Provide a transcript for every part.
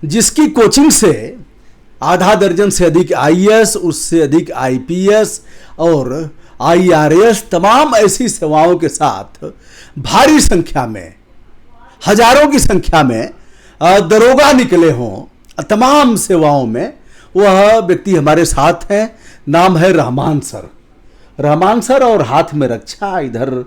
जिसकी कोचिंग से आधा दर्जन से अधिक आईएएस, उससे अधिक आईपीएस और आईआरएस, तमाम ऐसी सेवाओं के साथ भारी संख्या में, हजारों की संख्या में दरोगा निकले हों तमाम सेवाओं में, वह व्यक्ति हमारे साथ हैं। नाम है रहमान सर। रहमान सर और हाथ में रक्षा, इधर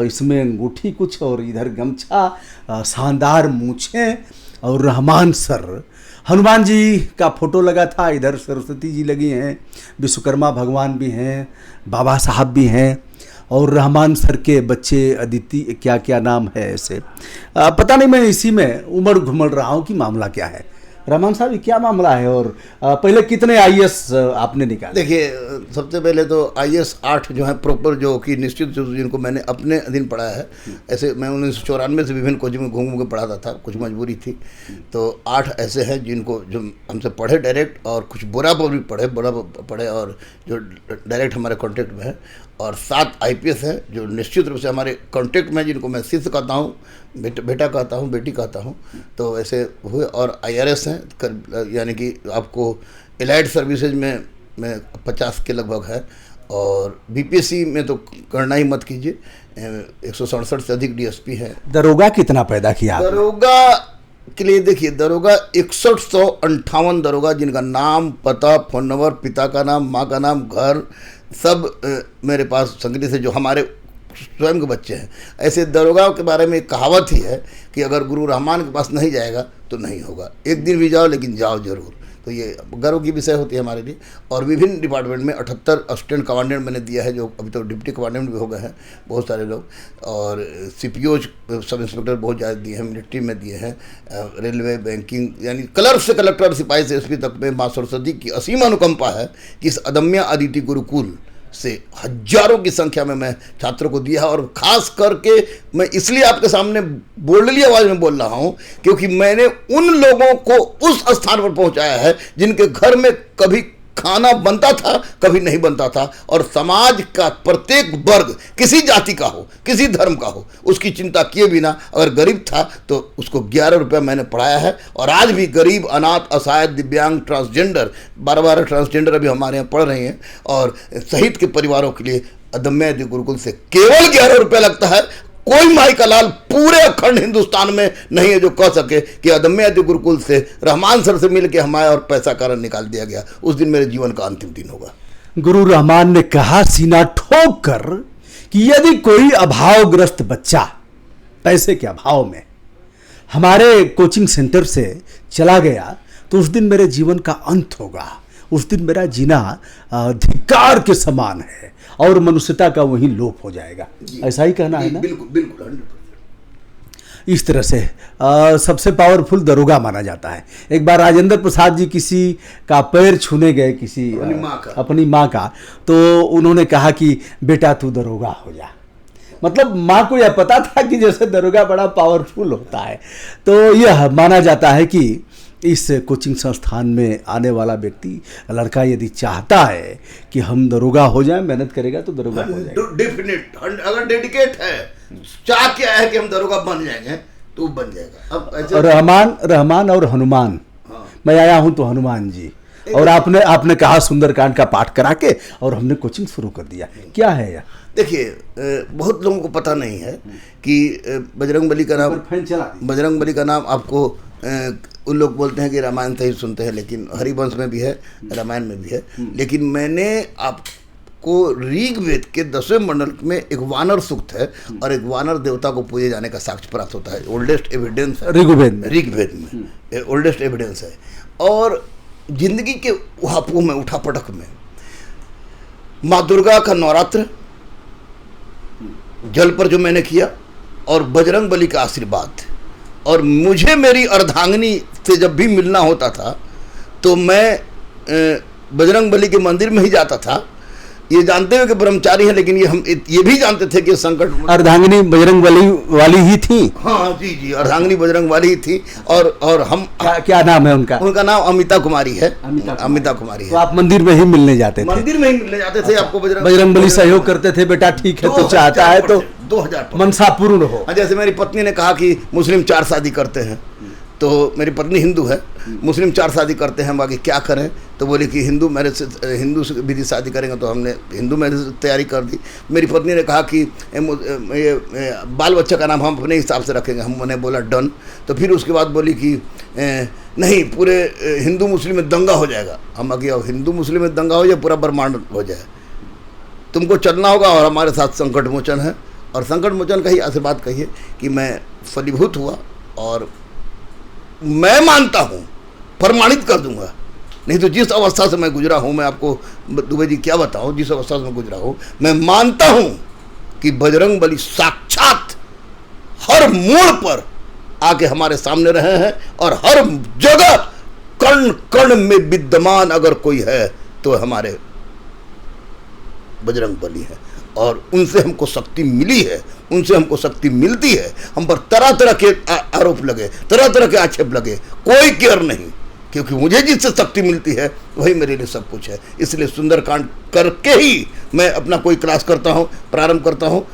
इसमें अंगूठी कुछ और इधर गमछा, शानदार मूछें और रहमान सर। हनुमान जी का फोटो लगा था, इधर सरस्वती जी लगी हैं, विश्वकर्मा भगवान भी हैं, बाबा साहब भी हैं और रहमान सर के बच्चे अदिति, क्या क्या नाम है ऐसे, पता नहीं, मैं इसी में उमड़ घुमड़ रहा हूँ कि मामला क्या है। रहमान साहब, ये क्या मामला है और पहले कितने आईएएस आपने निकाले? देखिए, सबसे पहले तो आईएएस 8 जो है प्रॉपर, जो कि निश्चित जिनको मैंने अपने अधीन पढ़ाया है। ऐसे मैं 1994 से विभिन्न कोचिंग में घूम घूम के पढ़ाता था, कुछ मजबूरी थी, तो 8 ऐसे हैं जिनको जो हमसे पढ़े डायरेक्ट, और कुछ बुरा पर भी पढ़े और जो डायरेक्ट हमारे कॉन्टेक्ट में है, और 7 आईपीएस हैं जो निश्चित रूप से हमारे कॉन्टेक्ट में, जिनको मैं शिष्य कहता हूँ, बेटा कहता हूँ, बेटी कहता हूँ, तो ऐसे हुए। और आईआरएस हैं, यानी कि आपको एलाइड सर्विसेज में 50 के लगभग है, और बीपीएससी में तो करना ही मत कीजिए, 167 से अधिक डीएसपी है। दरोगा कितना पैदा किया? दरोगा के लिए देखिए, दरोगा 6158 दरोगा, जिनका नाम, पता, फोन नंबर, पिता का नाम, माँ का नाम, घर, सब मेरे पास संग्रहित है, जो हमारे स्वयं के बच्चे हैं। ऐसे दरोगा के बारे में एक कहावत ही है कि अगर गुरु रहमान के पास नहीं जाएगा तो नहीं होगा, एक दिन भी जाओ लेकिन जाओ जरूर। तो ये गर्व की विषय होती है हमारे लिए। और विभिन्न डिपार्टमेंट में 78 असिस्टेंट कमांडेंट मैंने दिया है, जो अभी तो डिप्टी कमांडेंट भी हो गए हैं बहुत सारे लोग, और सीपीओ सब इंस्पेक्टर बहुत ज़्यादा दिए हैं, मिलिट्री में दिए हैं, रेलवे, बैंकिंग, यानी क्लर्क से कलेक्टर, सिपाही से एसपी तक में माँ सरस्वती की असीम अनुकंपा है कि इस अदम्य अदिति गुरुकुल से हजारों की संख्या में मैं छात्रों को दिया है। और ख़ास करके मैं इसलिए आपके सामने बोल्डली आवाज़ में बोल रहा हूँ क्योंकि मैंने उन लोगों को उस स्थान पर पहुँचाया है जिनके घर में कभी खाना बनता था, कभी नहीं बनता था, और समाज का प्रत्येक वर्ग, किसी जाति का हो, किसी धर्म का हो, उसकी चिंता किए बिना अगर गरीब था तो उसको 11 रुपये मैंने पढ़ाया है। और आज भी गरीब, अनाथ, असहाय, दिव्यांग, ट्रांसजेंडर, 12 ट्रांसजेंडर अभी हमारे यहाँ पढ़ रहे हैं, और शहीद के परिवारों के लिए अदम्य गुरुकुल से केवल 11 रुपये लगता है। कोई माई का लाल पूरे अखंड हिंदुस्तान में नहीं है जो कह सके कि अदम्य गुरुकुल से रहमान सर से मिलकर हमारा और पैसा कारण निकाल दिया गया। उस दिन मेरे जीवन का अंतिम दिन होगा। गुरु रहमान ने कहा सीना ठोक कर कि यदि कोई अभावग्रस्त बच्चा पैसे के अभाव में हमारे कोचिंग सेंटर से चला गया तो उस दिन मेरे जीवन का अंत होगा, उस दिन मेरा जीना धिक्कार के समान है और मनुष्यता का वही लोप हो जाएगा। ऐसा ही कहना है ना? बिल्कुल बिल्कुल 100%। इस तरह से सबसे पावरफुल दरोगा माना जाता है। एक बार राजेंद्र प्रसाद जी किसी का पैर छूने गए, किसी अपनी माँ का, तो उन्होंने कहा कि बेटा तू दरोगा हो जा। मतलब माँ को यह पता था कि जैसे दरोगा बड़ा पावरफुल होता है। तो यह माना जाता है कि इस कोचिंग संस्थान में आने वाला व्यक्ति, लड़का यदि चाहता है कि हम दरोगा हो जाएं, मेहनत करेगा तो दरोगा हो जाएगा। डेफिनेट, अगर डेडिकेट है, चाह क्या है कि हम दरोगा बन जाएंगे तो बन जाएगा। अब रहमान और हनुमान, हाँ। मैं आया हूं तो हनुमान जी, और आपने कहा सुंदरकांड का पाठ करा के और हमने कोचिंग शुरू कर दिया। क्या है यह? देखिए, बहुत लोगों को पता नहीं है कि बजरंगबली का नाम आपको उन लोग बोलते हैं कि रामायण से ही सुनते हैं, लेकिन हरिवंश में भी है, रामायण में भी है। लेकिन मैंने आपको ऋग्वेद के 10वें मंडल में एक वानर सूक्त है, और एक वानर देवता को पूजे जाने का साक्ष्य प्राप्त होता है। ओल्डेस्ट एविडेंस है ऋग्वेद में ओल्डेस्ट एविडेंस है। और जिंदगी के उहापों में, उठापटक में, माँ दुर्गा का नवरात्र जल पर जो मैंने किया, और बजरंग बली का आशीर्वाद, और मुझे मेरी अर्धांगिनी से जब भी मिलना होता था तो मैं बजरंग बली के मंदिर में ही जाता था, ये जानते हुए कि ब्रह्मचारी है, लेकिन हम ये भी जानते थे कि संकट। अर्धांगिनी बजरंग बली वाली ही थी? हाँ जी, अर्धांगिनी बजरंग वाली ही थी। और हम क्या नाम है उनका? उनका नाम अमिता कुमारी है। अमिता कुमारी है। तो आप मंदिर में ही मिलने जाते थे? मंदिर में ही मिलने जाते थे। आपको बजरंग बली सहयोग करते थे, बेटा ठीक है तो चाहता है तो 2000 मनसा पूर्ण हो। जैसे मेरी पत्नी ने कहा कि मुस्लिम 4 शादी करते हैं, तो मेरी पत्नी हिंदू है, मुस्लिम 4 शादी करते हैं, बाकी क्या करें। तो बोली कि हिंदू मैरिज से, हिंदू से विधि शादी करेंगे, तो हमने हिंदू मैरिज से तैयारी कर दी। मेरी पत्नी ने कहा कि ये बाल बच्चा का नाम हम अपने हिसाब से रखेंगे। हमने बोला डन। तो फिर उसके बाद बोली कि नहीं, पूरे हिंदू मुस्लिम में दंगा हो जाएगा। हम आगे हिंदू मुस्लिम में दंगा हो जाए, पूरा ब्रह्मांड हो जाए, तुमको चलना होगा और हमारे साथ संकट मोचन है। और संकट मोचन का ही आशीर्वाद कहिए कि मैं फलीभूत हुआ और मैं मानता हूँ, प्रमाणित कर दूंगा। नहीं तो जिस अवस्था से मैं गुजरा हूँ, मैं आपको दुबे जी क्या बताऊँ, जिस अवस्था से मैं गुजरा हूँ, मैं मानता हूँ कि बजरंग बली साक्षात हर मोड़ पर आके हमारे सामने रहे हैं और हर जगह कण कण में विद्यमान अगर कोई है तो हमारे बजरंग बली है। और उनसे हमको शक्ति मिली है, उनसे हमको शक्ति मिलती है। हम पर तरह तरह के आरोप लगे, तरह तरह के आक्षेप लगे, कोई केयर नहीं, क्योंकि मुझे जिससे शक्ति मिलती है वही मेरे लिए सब कुछ है। इसलिए सुंदरकांड करके ही मैं अपना कोई क्लास करता हूँ, प्रारंभ करता हूँ,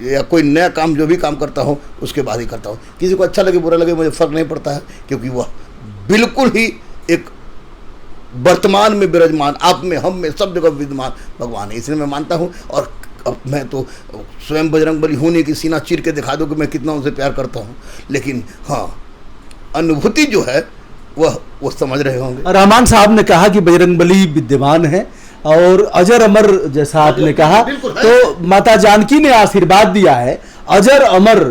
या कोई नया काम जो भी काम करता हूँ उसके बाद ही करता हूँ। किसी को अच्छा लगे बुरा लगे मुझे फ़र्क नहीं पड़ता है, क्योंकि वह बिल्कुल ही एक वर्तमान में विराजमान, आप में, हम में, सब जगह विद्यमान भगवान है। इसलिए मैं मानता हूँ। और अब मैं तो स्वयं बजरंग बली हूँ नहीं कि सीना चीर के दिखा दूँ कि मैं कितना उनसे प्यार करता हूँ, लेकिन हाँ, अनुभूति जो है वह समझ रहे होंगे। रहमान साहब ने कहा कि बजरंग बली विद्यमान है और अजर अमर, जैसा आपने कहा, तो माता जानकी ने आशीर्वाद दिया है, अजर अमर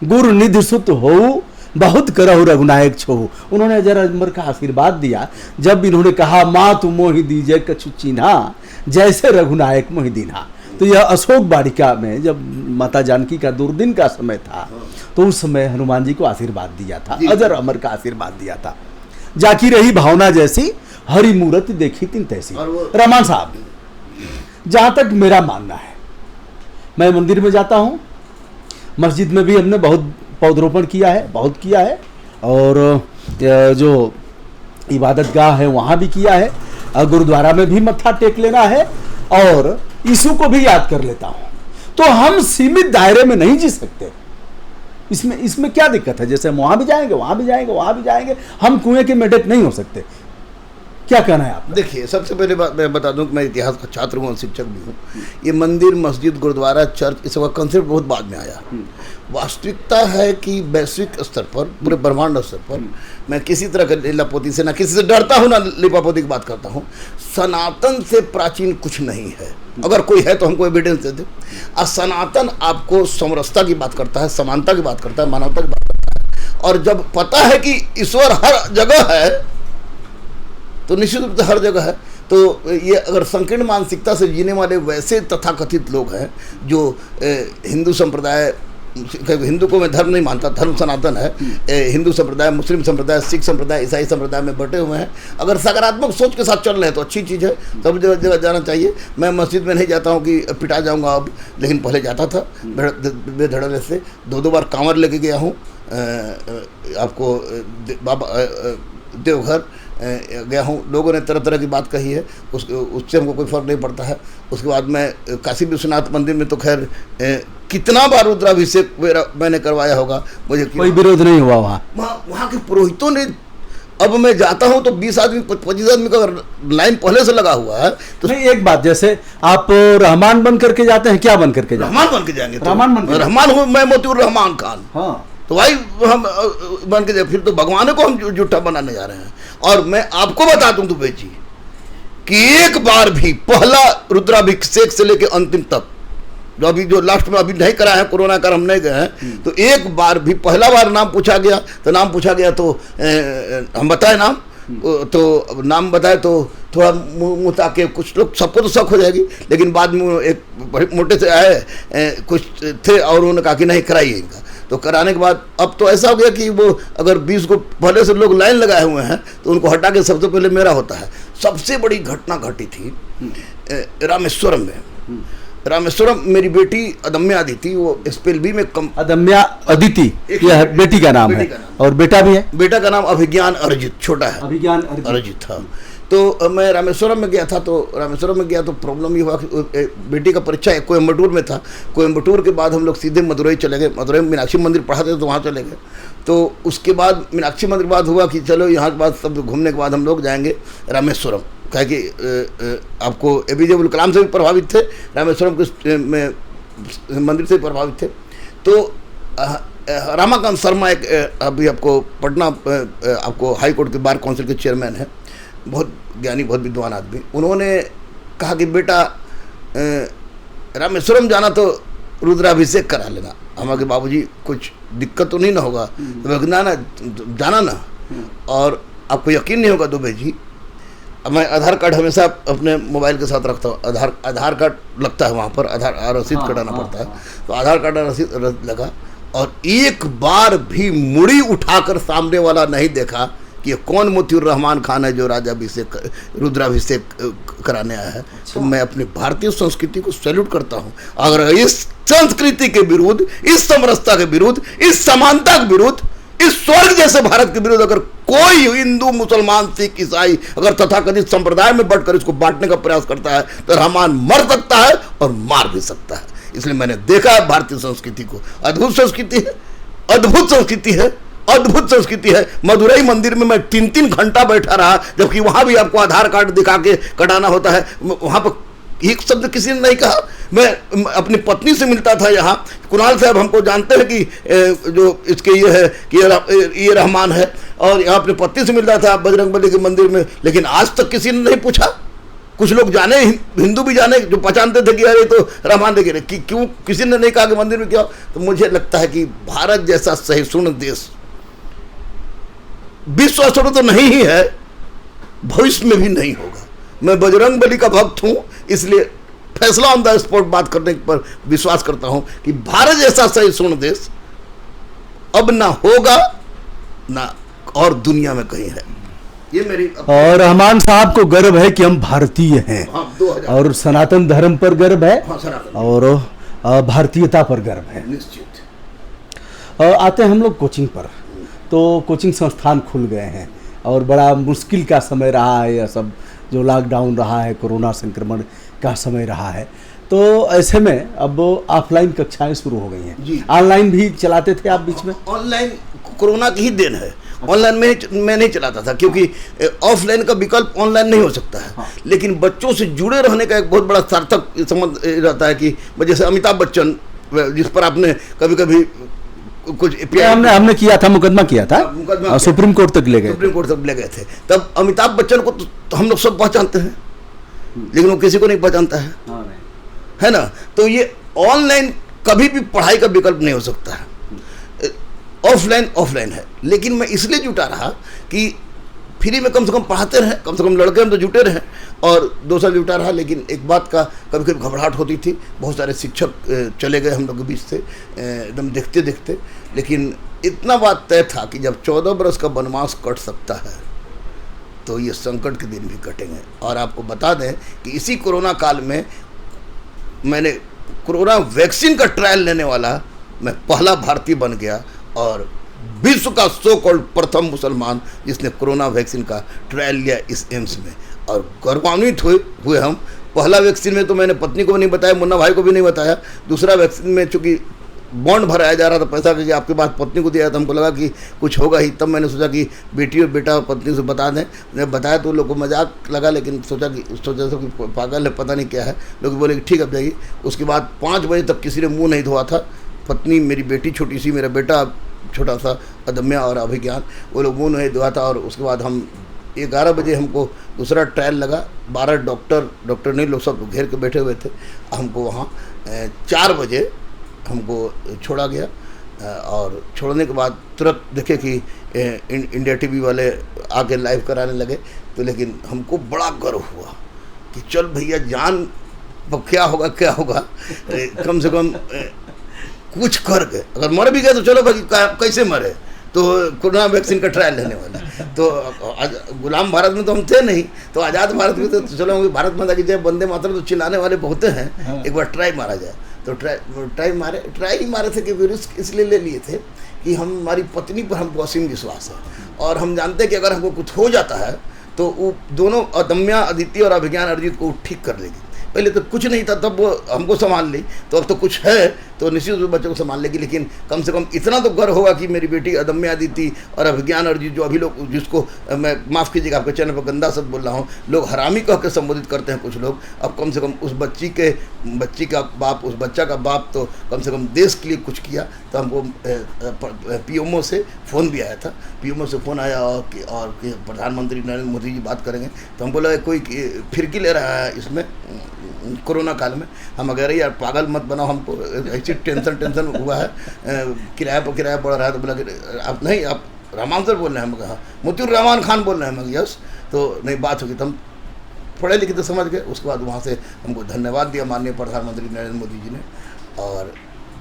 गुरु निधि सुत हो, बहुत करहु रघुनायक छोहु। उन्होंने अजर अमर का आशीर्वाद दिया जब इन्होंने कहा माँ तुम मोहि दीजय कछु चिन्हा, जैसे रघुनायक मोहि दीन्हा। तो यह अशोक वाटिका में जब माता जानकी का दुर्दिन का समय था, तो उस समय हनुमान जी को आशीर्वाद दिया था, अजर अमर का आशीर्वाद दिया था। जाकी रही भावना जैसी, हरि मूरत देखी तिन तैसी। रहमान साहब, जहाँ तक मेरा मानना है, मैं मंदिर में जाता हूँ, मस्जिद में भी हमने बहुत पौधरोपण किया है, बहुत किया है, और जो इबादत गाह है वहाँ भी किया है, गुरुद्वारा में भी मत्था टेक लेना है, और यीशु को भी याद कर लेता हूँ। तो हम सीमित दायरे में नहीं जी सकते। इसमें क्या दिक्कत है? जैसे हम वहाँ भी जाएंगे, वहाँ भी जाएंगे, वहाँ भी जाएंगे, हम कुएं के मेढक नहीं हो सकते। क्या कहना है आप? देखिए, सबसे पहले बात मैं बता दूं कि मैं इतिहास का छात्र हूँ और शिक्षक भी हूँ। ये मंदिर, मस्जिद, गुरुद्वारा, चर्च, इस सब का कंसेप्ट बहुत बाद में आया। वास्तविकता है कि वैश्विक स्तर पर, पूरे ब्रह्मांड स्तर पर, मैं किसी तरह के लीलापोती से, ना किसी से डरता हूँ, ना लीपापोती की बात करता हूँ। सनातन से प्राचीन कुछ नहीं है। अगर कोई है तो हमको एविडेंस दे दे। सनातन आपको समरसता की बात करता है, समानता की बात करता है, मानवता की बात करता है। और जब पता है कि ईश्वर हर जगह है, तो निश्चित रूप से हर जगह है। तो ये अगर संकीर्ण मानसिकता से जीने वाले वैसे तथाकथित लोग हैं जो हिंदू संप्रदाय, हिंदू को मैं धर्म नहीं मानता, धर्म सनातन है, हिंदू संप्रदाय, मुस्लिम संप्रदाय, सिख संप्रदाय, ईसाई संप्रदाय में बटे हुए हैं, अगर सकारात्मक सोच के साथ चल रहे हैं तो अच्छी चीज़ है, सब जगह जाना चाहिए। मैं मस्जिद में नहीं जाता हूँ कि पिटा जाऊँगा अब, लेकिन पहले जाता था बेधड़ल्ले से। 2 बार कांवर लेके गया हूँ, आपको बाबा देवघर गया हूँ। लोगों ने तरह तरह की बात कही है, उससे हमको कोई फर्क नहीं पड़ता है। उसके बाद मैं काशी विश्वनाथ मंदिर में तो खैर कितना बार रुद्राभिषेक मैंने करवाया होगा, मुझे कोई विरोध नहीं हुआ। वहाँ के पुरोहितों ने, अब मैं जाता हूँ तो 20 आदमी 25 आदमी का लाइन पहले से लगा हुआ है। तो नहीं, एक बात, जैसे आप रहमान बन करके जाते हैं, क्या बन करके जाते हैं? रहमान बन के जाएंगे। रहमान हूँ मैं, मोतीउर रहमान खान। हाँ, तो भाई हम बन के, फिर तो भगवान को हम झूठा बनाने जा रहे हैं। और मैं आपको बता दूं दुबे जी कि एक बार भी पहला रुद्राभिषेक से लेकर अंतिम तक, जो लास्ट में अभी नहीं करा है, कोरोना कर हम नहीं गए हैं, तो एक बार भी, पहला बार नाम पूछा गया तो हम बताए नाम, तो नाम बताए तो थोड़ा मुँह ताके, कुछ लोग, सबको तो शक हो जाएगी, लेकिन बाद में एक बड़े मोटे से आए कुछ थे और उन्होंने कहा कि नहीं कराइए इनका। तो कराने के बाद अब तो ऐसा हो गया कि वो अगर 20 को पहले से लोग लाइन लगाए हुए हैं तो उनको हटा के सबसे पहले मेरा होता है। सबसे बड़ी घटना घटी थी रामेश्वरम में। रामेश्वरम, मेरी बेटी अदम्या अदिति, वो SPLB में अदम्या अदिति, यह बेटी का नाम है, और बेटा भी है। बेटा का नाम अभिज्ञान अरिजित, छोटा है, अभिज्ञान अरिजित था। तो मैं रामेश्वरम में गया था, तो रामेश्वरम में गया तो प्रॉब्लम ये हुआ कि बेटी का परीक्षा कोयम्बटूर में था। कोयम्बटूर के बाद हम लोग सीधे मदुरई चले गए। मदुरई में मीनाक्षी मंदिर पढ़ाते थे तो वहाँ चले गए। तो उसके बाद मीनाक्षी मंदिर बाद हुआ कि चलो यहाँ के बाद सब घूमने के बाद हम लोग जाएंगे रामेश्वरम, क्या कि आपको APJ अब्दुल कलाम से भी प्रभावित थे, रामेश्वरम के मंदिर से भी प्रभावित थे। तो रामाकांत शर्मा एक अभी आपको पटना आपको हाई कोर्ट के बार काउंसिल के चेयरमैन हैं, बहुत ज्ञानी बहुत विद्वान आदमी। उन्होंने कहा कि बेटा रामेश्वरम जाना तो रुद्राभिषेक करा लेना। हमारे बाबूजी कुछ दिक्कत तो नहीं ना होगा? तो ना जाना ना। और आपको यकीन नहीं होगा दुबे जी, मैं आधार कार्ड हमेशा अपने मोबाइल के साथ रखता हूँ। आधार कार्ड लगता है वहाँ पर, आधार रसीद कटाना पड़ता है। तो आधार कार्ड रसीद लगा और एक बार भी मुड़ी उठाकर सामने वाला नहीं देखा कि ये कौन मोतीउर रहमान खान है जो रुद्राभिषेक कराने आया है। तो मैं अपनी भारतीय संस्कृति को सैल्यूट करता हूँ। अगर इस संस्कृति के विरुद्ध, इस समरसता के विरुद्ध, इस समानता के विरुद्ध, इस स्वर्ग जैसे भारत के विरुद्ध अगर कोई हिंदू, मुसलमान, सिख, ईसाई अगर तथाकथित संप्रदाय में बढ़कर इसको बांटने का प्रयास करता है तो रहमान मर सकता है और मार भी सकता है। इसलिए मैंने देखा है भारतीय संस्कृति को, अद्भुत संस्कृति है, अद्भुत संस्कृति है, अद्भुत संस्कृति है। मदुरई मंदिर में मैं 3-3 घंटा बैठा रहा, जबकि वहां भी आपको आधार कार्ड दिखा के कटाना होता है। वहां पर एक शब्द किसी ने नहीं कहा। मैं अपनी पत्नी से मिलता था यहाँ, कुणाल साहब हमको जानते हैं कि जो इसके ये है कि ये रहमान है, और यहाँ अपनी पत्नी से मिलता था बजरंगबली के मंदिर में, लेकिन आज तक किसी ने नहीं पूछा। कुछ लोग जाने, हिंदू भी जाने जो पहचानते थे कि अरे तो रहमान देखे कि क्यों किसी ने नहीं कहा कि मंदिर में क्या। तो मुझे लगता है कि भारत जैसा सहिष्णु देश विश्व स्तर तो नहीं ही है, भविष्य में भी नहीं होगा। मैं बजरंगबली का भक्त हूं, इसलिए फैसला ऑन द स्पॉट बात करने पर विश्वास करता हूं कि भारत जैसा सहिष्णु देश अब ना होगा ना और दुनिया में कहीं है। ये मेरी और रहमान साहब को गर्व है कि हम भारतीय हैं। हाँ, और सनातन धर्म पर गर्व है। हाँ, और भारतीयता पर गर्व है। निश्चित। आते हैं हम लोग कोचिंग पर। तो कोचिंग संस्थान खुल गए हैं और बड़ा मुश्किल का समय रहा है, यह सब जो लॉकडाउन रहा है, कोरोना संक्रमण का समय रहा है। तो ऐसे में अब ऑफलाइन कक्षाएं शुरू हो गई हैं। ऑनलाइन भी चलाते थे आप बीच में? ऑनलाइन कोरोना की ही देन है। ऑनलाइन में मैं नहीं चलाता था क्योंकि ऑफलाइन का विकल्प ऑनलाइन नहीं हो सकता है। हाँ। लेकिन बच्चों से जुड़े रहने का एक बहुत बड़ा सार्थक संबंध रहता है कि जैसे अमिताभ बच्चन, जिस पर आपने कभी कभी कुछ हमने किया था, मुकदमा किया था, सुप्रीम कोर्ट तक ले गए थे। तब अमिताभ बच्चन को तो हम लोग सब पहचानते हैं, लेकिन वो किसी को नहीं पहचानता है ना। तो ये ऑनलाइन कभी भी पढ़ाई का विकल्प नहीं हो सकता है, ऑफलाइन है। लेकिन मैं इसलिए जुटा रहा कि फ्री में कम से कम पढ़ाते रहे, कम से कम लड़के हम तो जुटे रहे, और 2 साल जुटा रहा। लेकिन एक बात का कभी कभी घबराहट होती थी, बहुत सारे शिक्षक चले गए हम लोग के बीच से एकदम देखते देखते। लेकिन इतना बात तय था कि जब 14 बरस का वनवास कट सकता है तो ये संकट के दिन भी कटेंगे। और आपको बता दें कि इसी कोरोना काल में मैंने कोरोना वैक्सीन का ट्रायल लेने वाला मैं पहला भारतीय बन गया और विश्व का सो कॉल्ड प्रथम मुसलमान जिसने कोरोना वैक्सीन का ट्रायल लिया इस एम्स में। और गौरवान्वित हुए हम। पहला वैक्सीन में तो मैंने पत्नी को भी नहीं बताया, मुन्ना भाई को भी नहीं बताया। दूसरा वैक्सीन में चूंकि बॉन्ड भराया जा रहा था पैसा कि आपके पास पत्नी को दिया था, हमको लगा कि कुछ होगा ही। तब मैंने सोचा कि बेटी और बेटा और पत्नी से बता दें। मैंने बताया तो लोगों को मजाक लगा, लेकिन सोचा कि पागल है, पता नहीं क्या है। लोग बोले कि ठीक अब जाइए। उसके बाद 5 बजे तक किसी ने मुँह नहीं धोआ था। पत्नी, मेरी बेटी छोटी सी, मेरा बेटा छोटा सा अदम्य और अभिज्ञान, वो लोग मुँह नहीं धोआ था। और उसके बाद हम 11 बजे हमको दूसरा ट्रायल लगा। 12 डॉक्टर नहीं, लोग सब घेर के बैठे हुए थे। हमको वहाँ 4 बजे हमको छोड़ा गया। और छोड़ने के बाद तुरंत देखे कि इंडिया टीवी वाले आके लाइव कराने लगे। तो लेकिन हमको बड़ा गर्व हुआ कि चल भैया, जान क्या होगा कम से कम कुछ कर गए। अगर मर भी गए तो चलो भाई, कैसे मरे, तो कोरोना वैक्सीन का ट्रायल लेने वाला। तो गुलाम भारत में तो हम थे नहीं, तो आज़ाद भारत में तो चलो भारत माता की जय, वंदे मातरम तो चिल्लाने वाले बहुत हैं। एक बार ट्राई मारा जाए तो ट्राई मारे थे कि रिस्क इसलिए ले लिए थे कि हमारी पत्नी पर हमको असीम विश्वास है और हम जानते हैं कि अगर हमको कुछ हो जाता है तो वो दोनों अदम्या अदिति और अभिज्ञान अर्जित को ठीक कर लेगी। पहले तो कुछ नहीं था, तब वो हमको संभाल ली, तो अब तो कुछ है तो निश्चित रूप से बच्चों को संभाल लेगी। लेकिन कम से कम इतना तो गर्व होगा कि मेरी बेटी अदम्या अदिति और अभिज्ञान अर्जित, जो अभी लोग, जिसको मैं माफ़ कीजिएगा आपके चैनल पर गंदा शब्द बोल रहा हूँ, लोग हरामी कह के संबोधित करते हैं कुछ लोग, अब कम से कम उस बच्ची का बाप, उस बच्चा का बाप तो कम से कम देश के लिए कुछ किया। तो हमको पीएमओ से फ़ोन भी आया था, पीएमओ से फ़ोन आया और कि प्रधानमंत्री नरेंद्र मोदी जी बात करेंगे। तो हम बोला कोई फिरकी ले रहा है इसमें कोरोना काल में। हम अगर यार पागल मत बनाओ, हमको ऐसी टेंशन हुआ है, किराया बढ़ रहा है। तो बोला कि आप नहीं, आप रहमान सर बोल रहे हैं? हम कहा मोतीउर रहमान खान बोल रहे हैं। हम यस। तो नहीं बात होगी, तो हम पढ़े लिखे तो समझ गए। उसके बाद वहाँ से हमको धन्यवाद दिया माननीय प्रधानमंत्री नरेंद्र मोदी जी ने, और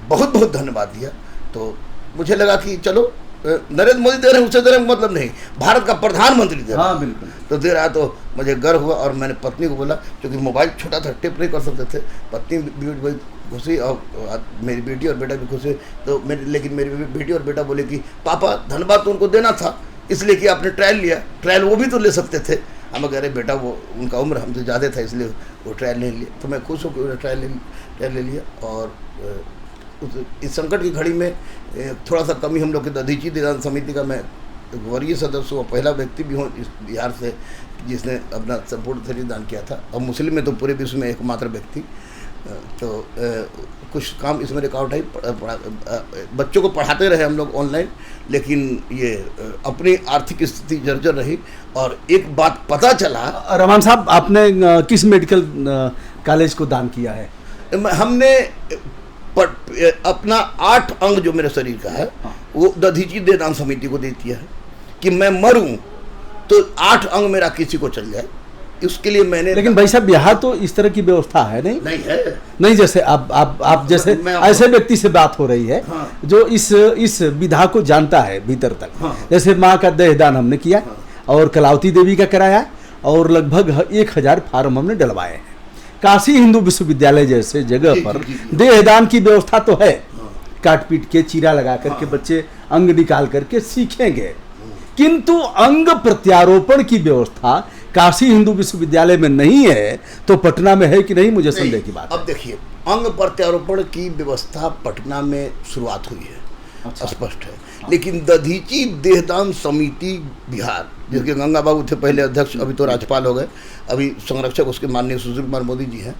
बहुत बहुत धन्यवाद दिया। तो मुझे लगा कि चलो नरेंद्र मोदी दे रहे हैं, उससे दे रहे हैं मतलब नहीं, भारत का प्रधानमंत्री दे रहा है। हाँ बिल्कुल। तो दे रहा है, तो मुझे गर्व हुआ। और मैंने पत्नी को बोला, क्योंकि मोबाइल छोटा था, टिप नहीं कर सकते थे, पत्नी भी खुशी और मेरी बेटी और बेटा भी खुश हुए। तो लेकिन मेरी बेटी और बेटा बोले कि पापा धन्यवाद तो उनको देना था, इसलिए कि आपने ट्रायल लिया, ट्रायल वो भी तो ले सकते थे। हम कह रहे बेटा वो उनका उम्र हमसे ज़्यादा था, इसलिए वो ट्रायल नहीं लिए। तो मैं खुश होकर ट्रायल ले लिया। और इस संकट की घड़ी में थोड़ा सा कमी हम लोग के दधीची देदान समिति का, मैं वरीय सदस्य हूँ, पहला व्यक्ति भी हूँ इस बिहार से जिसने अपना संपूर्ण शरीर दान किया था, और मुस्लिम में तो पूरे विश्व में एकमात्र व्यक्ति। तो कुछ काम इसमें रिकॉर्ड है। बच्चों को पढ़ाते रहे हम लोग ऑनलाइन, लेकिन ये अपनी आर्थिक स्थिति जर्जर रही। और एक बात पता चला। रहमान साहब, आपने किस मेडिकल कॉलेज को दान किया है? हमने अपना 8 अंग जो मेरे शरीर का है, वो दधीची देदान समिति को दे दिया है कि मैं मरूं तो 8 अंग मेरा किसी को चल जाए, उसके लिए मैंने। लेकिन भाई साहब, यहाँ तो इस तरह की व्यवस्था है नहीं है। नहीं, जैसे आप जैसे ऐसे व्यक्ति से बात हो रही है। हाँ। जो इस विधा को जानता है भीतर तक। हाँ। जैसे माँ का देहदान हमने किया। हाँ। और कलावती देवी का कराया, और लगभग 1000 फार्म हमने डलवाए हैं। काशी हिंदू विश्वविद्यालय जैसे जगह पर देहदान की व्यवस्था तो है। काट पीट के चीरा लगा करके बच्चे अंग निकाल करके सीखेंगे, किंतु अंग प्रत्यारोपण की व्यवस्था काशी हिंदू विश्वविद्यालय में नहीं है, तो पटना में है कि नहीं, मुझे संदेह की बात। अब देखिए, अंग प्रत्यारोपण की व्यवस्था पटना में शुरुआत हुई है। अच्छा। स्पष्ट है। लेकिन दधीची देहदान समिति बिहार, जिसके गंगा बाबू थे पहले अध्यक्ष, अभी तो राज्यपाल हो गए, अभी संरक्षक उसके माननीय सुशील कुमार मोदी जी हैं।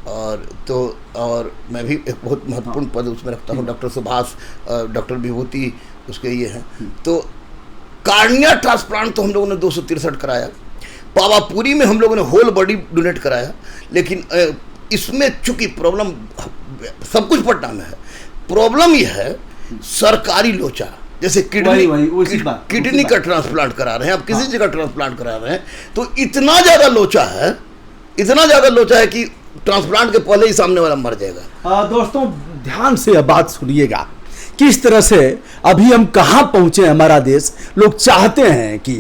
और मैं भी एक बहुत महत्वपूर्ण पद उसमें रखता हूँ, डॉक्टर सुभाष, डॉक्टर विभूति उसके ये हैं। तो कार्निया ट्रांसप्लांट तो हम लोगों ने 263 कराया। पावापुरी में हम लोगों ने होल बॉडी डोनेट कराया। लेकिन इसमें चूंकि प्रॉब्लम सब कुछ पटना में है, प्रॉब्लम यह है सरकारी लोचा, जैसे किडनी का ट्रांसप्लांट करा रहे हैं, आप किसी जगह ट्रांसप्लांट करा रहे हैं, तो इतना ज़्यादा लोचा है कि ट्रांसप्लांट के पहले ही सामने वाला मर जाएगा। दोस्तों ध्यान से अब बात सुनिएगा, किस तरह से अभी हम कहाँ पहुँचे। हमारा देश, लोग चाहते हैं कि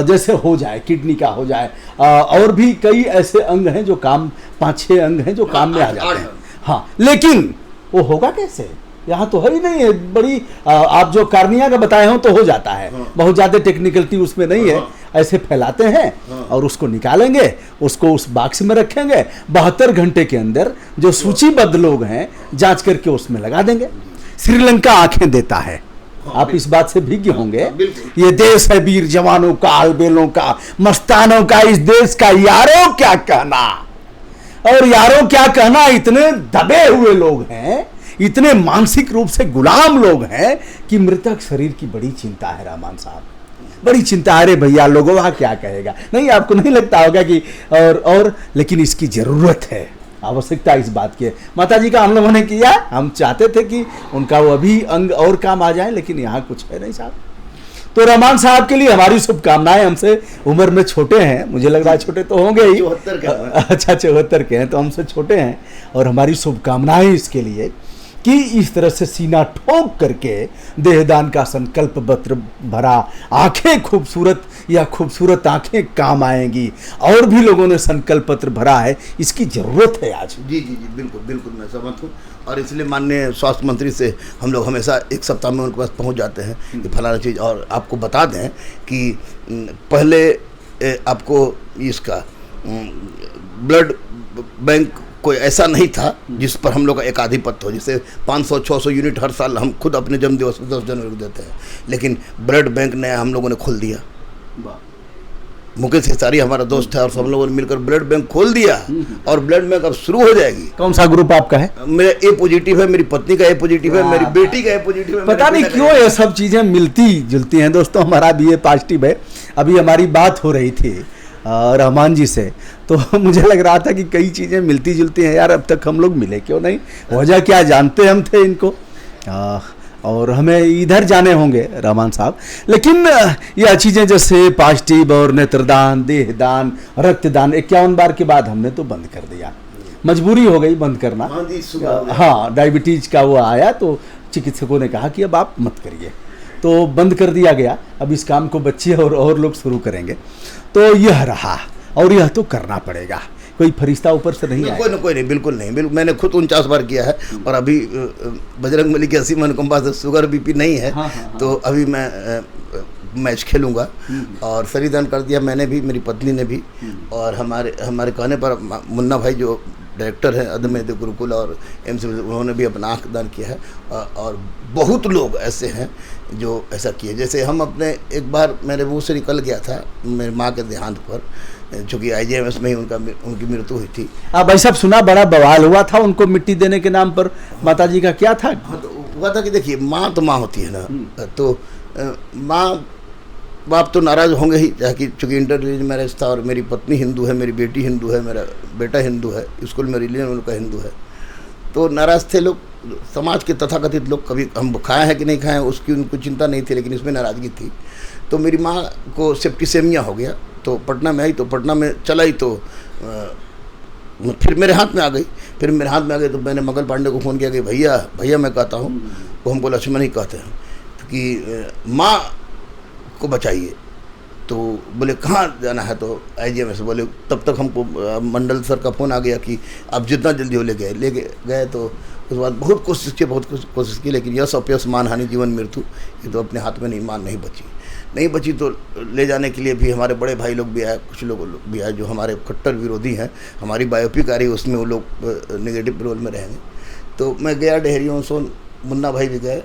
जैसे हो जाए, किडनी का हो जाए, और भी कई ऐसे अंग हैं जो काम, 5-6 अंग हैं जो काम में आ जाते हैं। हाँ, लेकिन वो होगा कैसे? यहाँ तो है ही नहीं है। बड़ी आप जो कार्निया का बताए हो तो हो जाता है। बहुत ज़्यादा टेक्निकलिटी उसमें नहीं है। ऐसे फैलाते हैं और उसको निकालेंगे, उसको उस बॉक्स में रखेंगे, 72 घंटे के अंदर जो सूचीबद्ध लोग हैं जांच करके उसमें लगा देंगे। श्रीलंका आंखें देता है, आप इस बात से भिज्ञ होंगे। ये देश है वीर जवानों का, अलबेलों का, मस्तानों का। इस देश का यारों क्या कहना, और यारों क्या कहना, इतने दबे हुए लोग हैं, इतने मानसिक रूप से गुलाम लोग हैं कि मृतक शरीर की बड़ी चिंता है। रहमान साहब, बड़ी चिंता। अरे भैया, लोगों वहाँ क्या कहेगा? नहीं, आपको नहीं लगता होगा कि और लेकिन इसकी जरूरत है, आवश्यकता इस बात की है। माता जी का हम लोगों ने किया, हम चाहते थे कि उनका वो अभी अंग और काम आ जाए, लेकिन यहाँ कुछ है नहीं साहब। तो रहमान साहब के लिए हमारी शुभकामनाएं। हमसे उम्र में छोटे हैं, मुझे लग रहा है छोटे तो होंगे ही। 74 के। अच्छा, 74 के हैं, तो हमसे छोटे हैं। और हमारी शुभकामनाएं इसके लिए कि इस तरह से सीना ठोक करके देहदान का संकल्प पत्र भरा, आंखें खूबसूरत या खूबसूरत आंखें काम आएंगी। और भी लोगों ने संकल्प पत्र भरा है, इसकी जरूरत है आज। जी, बिल्कुल मैं सहमत हूँ। और इसलिए माननीय स्वास्थ्य मंत्री से हम लोग हमेशा 1 सप्ताह में उनके पास पहुँच जाते हैं कि फलाना चीज़। और आपको बता दें कि पहले आपको इसका ब्लड बैंक कोई ऐसा नहीं था जिस पर हम लोग का एकाधिपत्य हो। जैसे 500-600 यूनिट हर साल हम खुद अपने जन्मदिवस 10 जनवरी को देते हैं, लेकिन ब्लड बैंक नया हम लोगों ने खोल दिया। मुकेश हिसारी हमारा दोस्त है और सब लोगों ने मिलकर ब्लड बैंक खोल दिया और ब्लड बैंक अब शुरू हो जाएगी। कौन सा ग्रुप आपका है? मेरा ए पॉजिटिव है, मेरी पत्नी का ए पॉजिटिव है, मेरी बेटी का ए पॉजिटिव है। पता नहीं क्यों ये सब चीजें मिलती जुलती हैं दोस्तों। हमारा भी ए पॉजिटिव है। अभी हमारी बात हो रही थी रहमान जी से, तो मुझे लग रहा था कि कई चीज़ें मिलती जुलती हैं यार, अब तक हम लोग मिले क्यों नहीं। वजह क्या जानते हम थे इनको, और हमें इधर जाने होंगे रहमान साहब। लेकिन यह चीज़ें जैसे पॉजिटिव और नेत्रदान, देहदान, रक्तदान 51 बार के बाद हमने तो बंद कर दिया, मजबूरी हो गई बंद करना। हाँ, डायबिटीज का वो आया तो चिकित्सकों ने कहा कि अब आप मत करिए, तो बंद कर दिया गया। अब इस काम को बच्चे और लोग शुरू करेंगे। तो यह रहा, और यह तो करना पड़ेगा, कोई फरिश्ता ऊपर से नहीं आया। कोई नहीं, बिल्कुल नहीं। बिल्कुल, मैंने खुद 49 बार किया है और अभी बजरंगबली की 80 अनुकंपा से शुगर बीपी नहीं है। हाँ। तो अभी मैं मैच खेलूँगा और शरीरदान कर दिया मैंने भी, मेरी पत्नी ने भी, और हमारे कहने पर मुन्ना भाई जो डायरेक्टर हैं अदमेद गुरुकुल और एम्स, उन्होंने भी अपना आँख दान किया है। और बहुत लोग ऐसे हैं जो ऐसा किए। जैसे हम अपने एक बार मेरे मुंह से निकल गया था मेरी माँ के देहांत पर, चूँकि IJMS में ही उनकी मृत्यु हुई थी। आप भाई साहब सुना बड़ा बवाल हुआ था उनको मिट्टी देने के नाम पर, माता जी का क्या था? हाँ, तो हुआ था कि देखिए माँ तो माँ होती है ना, तो माँ बाप तो नाराज़ होंगे ही, कि चूँकि इंटर रिलीजन मैरिज था और मेरी पत्नी हिंदू है, मेरी बेटी हिंदू है, मेरा बेटा हिंदू है, स्कूल में रिलीजन उनका हिंदू है, तो नाराज़ थे लोग। समाज के तथाकथित लोग, कभी हम खाए हैं कि नहीं खाए हैं उसकी उनको चिंता नहीं थी, लेकिन इसमें नाराज़गी थी। तो मेरी माँ को सेप्टिसेमिया हो गया, तो पटना में आई, तो पटना में चलाई तो फिर मेरे हाथ में आ गई। तो मैंने मंगल पांडे को फ़ोन किया कि भैया मैं कहता हूँ, वो हमको लक्ष्मण ही कहते हैं, कि माँ को बचाइए। तो बोले कहाँ जाना है? तो IJMS बोले। तब तक हमको मंडल सर का फ़ोन आ गया कि आप जितना जल्दी हो ले गए। तो उसके बाद बहुत कोशिश की, लेकिन यश अपयश, मानहानि, जीवन मृत्यु, ये तो अपने हाथ में नहीं बची। तो ले जाने के लिए भी हमारे बड़े भाई लोग भी आए, कुछ लोग भी आए जो हमारे कट्टर विरोधी हैं। हमारी बायोपिक आ रही है, उसमें वो लोग नेगेटिव रोल में रहेंगे। तो मैं गया डेहरियों सोन, मुन्ना भाई भी गए।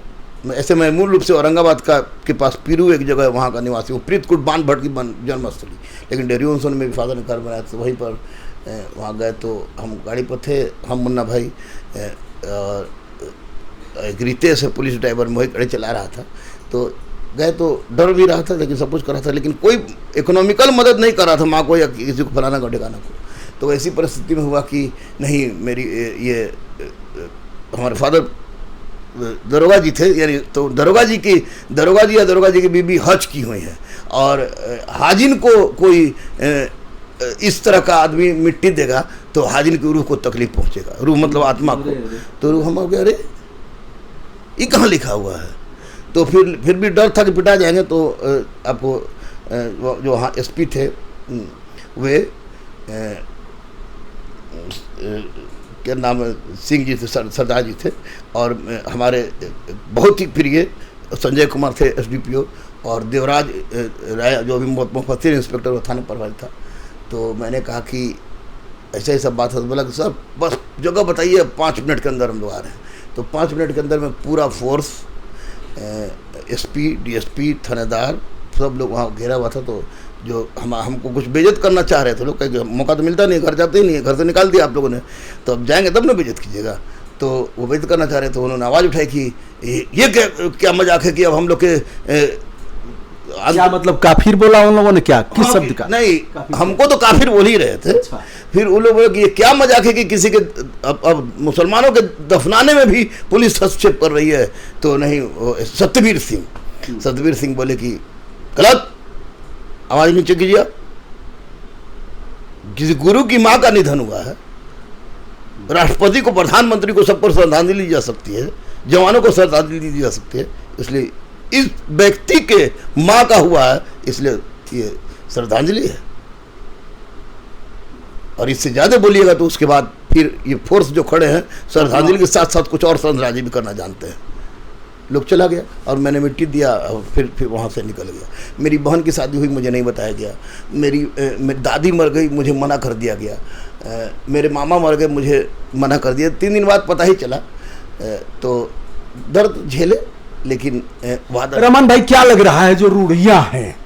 मैं मूल रूप से औरंगाबाद के पास पीरू एक जगह है, वहाँ का निवासी हूँ, प्रीतकुट बान भट्ट की जन्मस्थली, लेकिन डेहरियों सोन में भी फादर ने घर बनाया, तो वहीं पर वहाँ गए। तो हम गाड़ी पर थे, हम मुन्ना भाई और एक रितेश है पुलिस ड्राइवर, वही गाड़ी चला रहा था। तो गए तो डर भी रहा था, लेकिन सब कुछ कर रहा था, लेकिन कोई इकोनॉमिकल मदद नहीं कर रहा था माँ को या किसी को फलाना का ठिकाना को। तो ऐसी परिस्थिति में हुआ कि नहीं, मेरी ये हमारे फादर दरोगा जी थे, यानी तो दरोगा जी की बीबी हज की हुई है, और हाजिन को कोई इस तरह का आदमी मिट्टी देगा तो हाजिन की रूह को तकलीफ पहुंचेगा, रूह मतलब आत्मा को। तो रूह हम अरे ये कहाँ लिखा हुआ है? तो फिर भी डर था कि पिटा जाएंगे। तो आपको जो हाँ SP थे वे क्या नाम सिंह जी थे, सरदार जी थे, और हमारे बहुत ही प्रिय संजय कुमार थे SDPO, और देवराज राय जो अभी मुफस्सिर इंस्पेक्टर वो थाने प्रभारी था। तो मैंने कहा कि ऐसा सब बात है। बोला कि सर बस जगह बताइए, 5 मिनट के अंदर हम लोग आ रहे हैं। तो 5 मिनट के अंदर में पूरा फोर्स, SP, DSP, थानेदार, सब लोग वहाँ घेरा हुआ था। तो जो हमको कुछ बेइज्जत करना चाह रहे थे लोग, कहे मौका तो मिलता नहीं, घर जाते ही नहीं है, घर से निकाल दिया आप लोगों ने, तो अब जाएंगे तब ना बेइज्जत कीजिएगा। तो वो बेइज्जत करना चाह रहे थे। उन्होंने आवाज़ उठाई कि ये क्या मजाक है कि अब हम लोग के क्या मतलब काफिर बोला उन लोगों ने? क्या किस शब्द का? नहीं, हमको तो काफिर बोल ही रहे थे। अच्छा। फिर उन लोग बोले कि ये क्या मजाक है कि किसी के अब मुसलमानों के दफनाने में भी पुलिस हस्तक्षेप कर रही है। तो नहीं, सतबीर सिंह बोले कि गलत, आवाज नीचे कीजिए। किसी गुरु की माँ का निधन हुआ है, राष्ट्रपति को, प्रधानमंत्री को, सब पर श्रद्धांजलि दी जा सकती है, जवानों को श्रद्धांजलि दी जा सकती है, इसलिए इस व्यक्ति के माँ का हुआ है, इसलिए ये श्रद्धांजलि है। और इससे ज़्यादा बोलिएगा तो उसके बाद फिर ये फोर्स जो खड़े हैं श्रद्धांजलि के साथ साथ कुछ और श्रद्धांजलि भी करना जानते हैं। लोग चला गया और मैंने मिट्टी दिया और फिर वहाँ से निकल गया। मेरी बहन की शादी हुई, मुझे नहीं बताया गया। मेरी दादी मर गई, मुझे मना कर दिया गया। मेरे मामा मर गए, मुझे मना कर दिया। 3 दिन बाद पता ही चला। तो दर्द झेले, लेकिन वादा। रमन भाई, क्या लग रहा है जो रूढ़ियाँ हैं,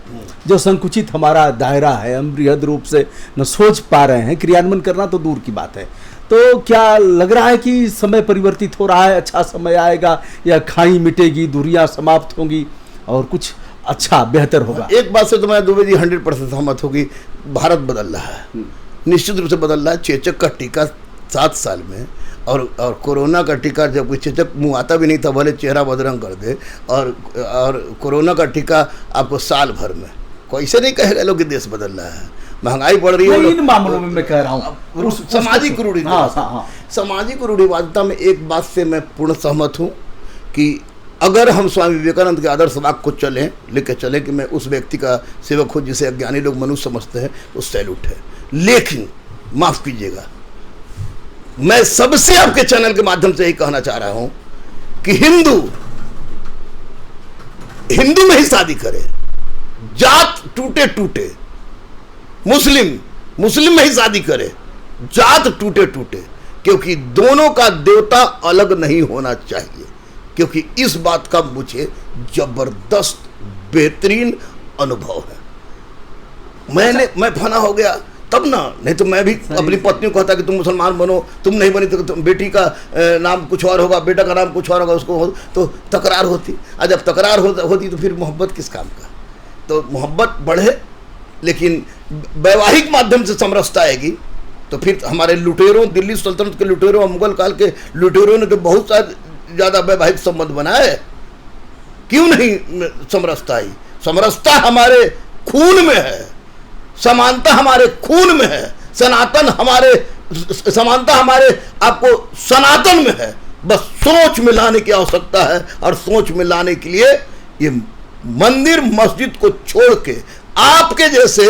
जो संकुचित हमारा दायरा है, हम बृहद रूप से न सोच पा रहे हैं, क्रियान्वयन करना तो दूर की बात है, तो क्या लग रहा है कि समय परिवर्तित हो रहा है, अच्छा समय आएगा या खाई मिटेगी, दूरियां समाप्त होंगी और कुछ अच्छा बेहतर होगा? एक बात से तो मैं दुबे जी 100% सहमत होगी, भारत बदल रहा है, निश्चित रूप से बदल रहा है। चेचक का टीका 7 साल में और कोरोना का टीका, जब कोई चेचक मुँह आता भी नहीं था, भले चेहरा बदरंग कर दे, और कोरोना का टीका आपको साल भर में। कोई ऐसे नहीं कहेगा लोग कि देश बदल रहा है, महंगाई बढ़ रही है। इन मामलों में मैं कह रहा हूँ सामाजिक रूढ़िवादिता। हाँ। सामाजिक रूढ़िवादिता में एक बात से मैं पूर्ण सहमत हूँ कि अगर हम स्वामी विवेकानंद के आदर्श वाक्य को चलें, लेके चलें कि मैं उस व्यक्ति का सेवक हूँ जिसे अज्ञानी लोग मनुष्य समझते हैं, तो सैल्यूट है। लेकिन माफ कीजिएगा, मैं सबसे आपके चैनल के माध्यम से यही कहना चाह रहा हूं कि हिंदू में ही शादी करे, जात टूटे टूटे, मुस्लिम में ही शादी करे, जात टूटे टूटे, क्योंकि दोनों का देवता अलग नहीं होना चाहिए। क्योंकि इस बात का मुझे जबरदस्त बेहतरीन अनुभव है। मैं फना हो गया तब ना, नहीं तो मैं भी अपनी पत्नी को कहता कि तुम मुसलमान बनो, तुम नहीं बनी तो बेटी का नाम कुछ और होगा, बेटा का नाम कुछ और होगा, उसको तो तकरार होती। और जब तकरार होती तो फिर मोहब्बत किस काम का? तो मोहब्बत बढ़े, लेकिन वैवाहिक माध्यम से समरसता आएगी। तो फिर हमारे लुटेरों, दिल्ली सल्तनत के लुटेरों, मुगल काल के लुटेरों ने तो बहुत ज़्यादा वैवाहिक संबंध बनाए, क्यों नहीं समरसता आई? समरसता हमारे खून में है, समानता हमारे खून में है, समानता हमारे आपको सनातन में है। बस सोच में लाने की आवश्यकता है, और सोच में लाने के लिए ये मंदिर मस्जिद को छोड़ के आपके जैसे,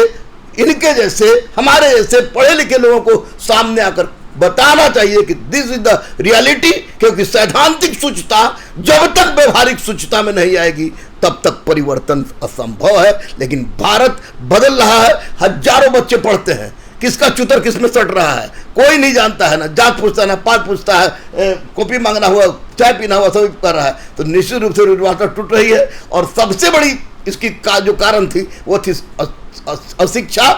इनके जैसे, हमारे जैसे पढ़े लिखे लोगों को सामने आकर बताना चाहिए कि दिस इज द रियलिटी। क्योंकि सैद्धांतिक सूचता जब तक व्यवहारिक सूचता में नहीं आएगी तब तक परिवर्तन असंभव है। लेकिन भारत बदल रहा है, हजारों बच्चे पढ़ते हैं, किसका चुतर किसमें सट रहा है कोई नहीं जानता है, ना जात पूछता है, ना पात पूछता है, कॉपी मांगना हुआ, चाय पीना हुआ, सब कर रहा है। तो निश्चित रूप से व्यवस्था टूट रही है। और सबसे बड़ी इसकी जो कारण थी वो थी अशिक्षा।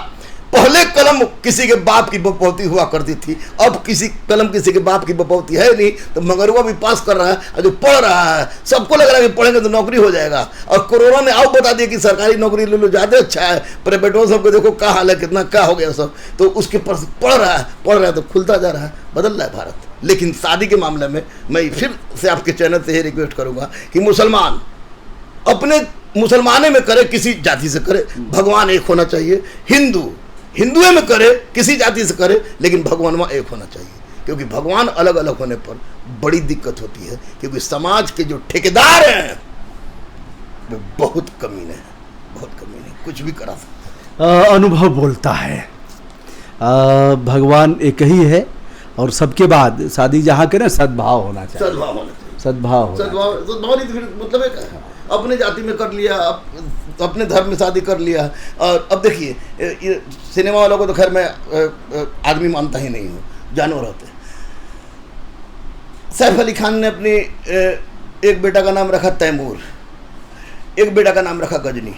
पहले कलम किसी के बाप की बपौती हुआ करती थी, अब किसी कलम किसी के बाप की बपौती है नहीं। तो मगरवा भी पास कर रहा है, और जो पढ़ रहा है सबको लग रहा है कि पढ़ेंगे तो नौकरी हो जाएगा। और कोरोना ने आओ बता दिया कि सरकारी नौकरी ले लो, ज़्यादा अच्छा है, प्राइवेटों सबको देखो क्या हाल है, कितना क्या हो गया सब। तो उसके पर पढ़ रहा है तो खुलता जा रहा है, बदल रहा है भारत। लेकिन शादी के मामले में मैं फिर से आपके चैनल से ये रिक्वेस्ट करूँगा कि मुसलमान अपने मुसलमाने में करे, किसी जाति से करे, भगवान एक होना चाहिए। हिंदुओं में करे, किसी जाति से करे, लेकिन भगवान में एक होना चाहिए। क्योंकि भगवान अलग अलग होने पर बड़ी दिक्कत होती है, क्योंकि समाज के जो ठेकेदार हैं वो बहुत कमीने हैं, बहुत कमीने, कुछ भी करा सकते हैं। अनुभव बोलता है, भगवान एक ही है, और सबके बाद शादी जहाँ करें सद्भाव होना चाहिए, सद्भाव नहीं तो फिर मतलब है अपने जाति में कर लिया, अपने धर्म में शादी कर लिया। और अब देखिए सिनेमा वालों को तो खैर मैं आदमी मानता ही नहीं हूँ, जानवर होते हैं। सैफ अली खान ने अपनी एक बेटा का नाम रखा तैमूर, एक बेटा का नाम रखा गजनी।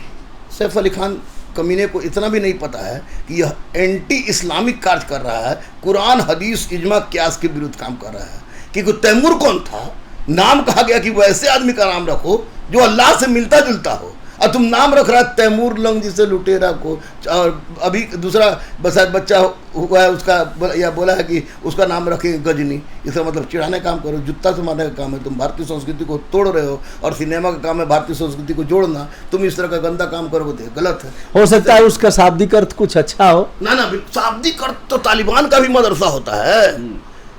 सैफ अली खान कमीने को इतना भी नहीं पता है कि यह एंटी इस्लामिक कार्य कर रहा है, कुरान हदीस इजमा क्यास के विरुद्ध काम कर रहा है। क्योंकि तैमूर कौन था? नाम कहा गया कि वैसे आदमी का नाम रखो जो अल्लाह से मिलता जुलता हो, और तुम नाम रख रहा है तैमूर लंग जिसे लुटेरा को। और अभी दूसरा बच्चा हुआ है उसका, या बोला है कि उसका नाम रखेंगे गजनी। इसका मतलब चिढ़ाने काम करो, जुत्ता से मारने का काम है। तुम भारतीय संस्कृति को तोड़ रहे हो, और सिनेमा का काम है भारतीय संस्कृति को जोड़ना। तुम इस तरह का गंदा काम करोगे तो गलत है। हो सकता है उसका शाब्दिक अर्थ कुछ अच्छा हो। ना शाब्दिक अर्थ तो तालिबान का भी मदरसा होता है,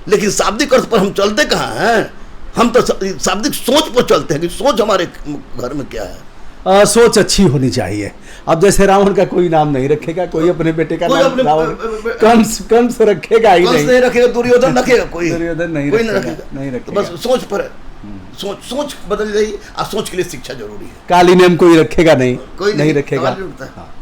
लेकिन शाब्दिक अर्थ पर हम चलते कहाँ हैं? हम तो शाब्दिक सोच पर चलते हैं कि सोच हमारे घर में क्या है। सोच अच्छी होनी चाहिए। अब जैसे रावण का कोई नाम नहीं रखेगा, कोई अपने बेटे का नाम रावण, कंस रखेगा ही नहीं, रखेगा, दुर्योधन रखेगा, कोई दुर्योधन नहीं रखेगा। बस सोच पर है, सोच बदल रही है, और सोच के लिए शिक्षा जरूरी है। काली नेम कोई रखेगा नहीं, कोई नहीं रखेगा। सवाल नहीं उठता है। हाँ।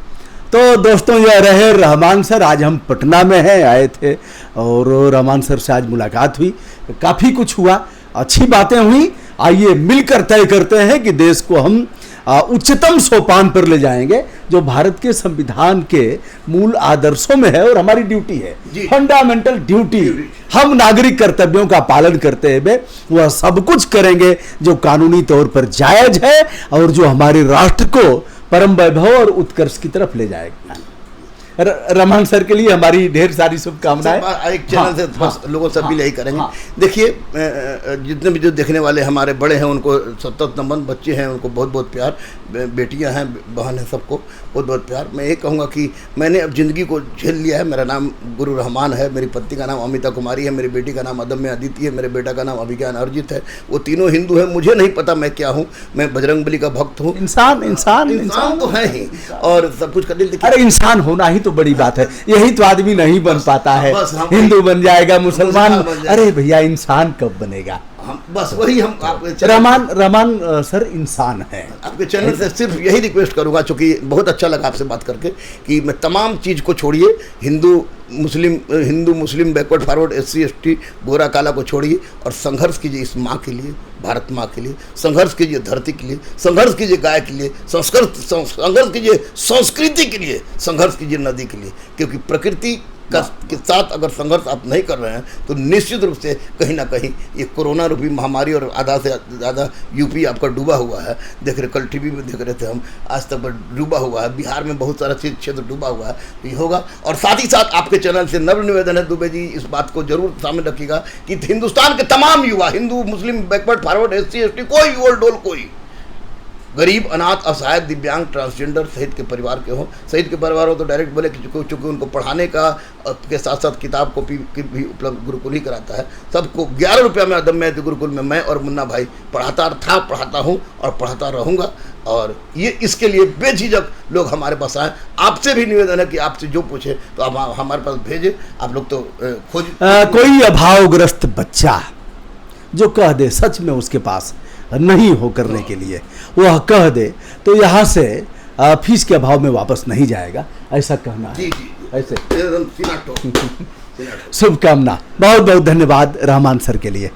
तो दोस्तों, यह रहे रहमान सर। आज हम पटना में हैं, आए थे और रहमान सर से आज मुलाकात हुई, काफ़ी कुछ हुआ, अच्छी बातें हुई। आइए मिलकर तय करते हैं कि देश को हम उच्चतम सोपान पर ले जाएंगे, जो भारत के संविधान के मूल आदर्शों में है और हमारी ड्यूटी है, फंडामेंटल ड्यूटी। हम नागरिक कर्तव्यों का पालन करते हुए वह सब कुछ करेंगे जो कानूनी तौर पर जायज है और जो हमारे राष्ट्र को परम वैभव और उत्कर्ष की तरफ ले जाएगा। रहमान सर के लिए हमारी ढेर सारी शुभकामनाएं। एक चैनल से बस लोगों से अपील यही करेंगे। देखिए, जितने भी जो देखने वाले हमारे बड़े हैं उनको सतत नमन, बच्चे हैं उनको बहुत बहुत प्यार, बेटियां हैं, बहन हैं, सबको बहुत बहुत प्यार। मैं ये कहूँगा कि मैंने अब ज़िंदगी को झेल लिया है। मेरा नाम गुरु रहमान है, मेरी पत्नी का नाम अमिता कुमारी है, मेरी बेटी का नाम अदम्य अदिति है, मेरे बेटा का नाम अभिज्ञान अर्जित है। वो तीनों हिंदू हैं। मुझे नहीं पता मैं क्या हूँ, मैं बजरंगबली का भक्त हूँ। इंसान तो है ही, और सब कुछ कर दिल। अरे इंसान होना ही तो बड़ी बात है, यही तो आदमी नहीं बन पाता है। हिंदू बन जाएगा, मुसलमान, अरे भैया इंसान कब बनेगा? बस वही हम रहमान सर इंसान है। आपके चैनल से सिर्फ यही रिक्वेस्ट करूंगा, चूंकि बहुत अच्छा लगा आपसे बात करके, कि मैं तमाम चीज़ को छोड़िए, हिंदू मुस्लिम बैकवर्ड फॉरवर्ड, SC ST गोरा काला को छोड़िए और संघर्ष कीजिए इस माँ के लिए, भारत माँ के लिए। संघर्ष कीजिए धरती के लिए, संघर्ष कीजिए गाय के लिए, संघर्ष कीजिए संस्कृति के लिए, संघर्ष कीजिए नदी के लिए। क्योंकि प्रकृति के साथ अगर संघर्ष आप नहीं कर रहे हैं तो निश्चित रूप से कहीं ना कहीं ये कोरोना रूपी महामारी, और आधा से ज़्यादा यूपी आपका डूबा हुआ है। देख रहे, कल टीवी में देख रहे थे हम, आज तक डूबा हुआ है। बिहार में बहुत सारा क्षेत्र डूबा हुआ है, तो ये होगा। और साथ ही साथ आपके चैनल से नम्र निवेदन है, दुबे जी इस बात को जरूर सामने रखिएगा कि हिंदुस्तान के तमाम युवा, हिंदू मुस्लिम बैकवर्ड फॉरवर्ड, SC ST, कोई ओल्ड डोल, कोई गरीब, अनाथ, असहाय, दिव्यांग, ट्रांसजेंडर शहीद के परिवार के हों। शहीद के परिवार हो तो डायरेक्ट बोले कि चूँकि उनको पढ़ाने का के साथ साथ किताब कॉपी भी उपलब्ध गुरुकुल ही कराता है। सबको 11 रुपया में अदम्य गुरुकुल में मैं और मुन्ना भाई पढ़ाता हूँ और पढ़ाता रहूँगा। और ये इसके लिए बेझिझक लोग हमारे पास आए। आपसे भी निवेदन है कि आपसे जो पूछे तो आप हमारे पास भेजे। आप लोग तो कोई अभावग्रस्त बच्चा जो कह दे सच में उसके पास नहीं हो करने के लिए, वह कह दे, तो यहाँ से फीस के अभाव में वापस नहीं जाएगा, ऐसा कहना है। ऐसे शुभकामना। बहुत बहुत धन्यवाद रहमान सर के लिए।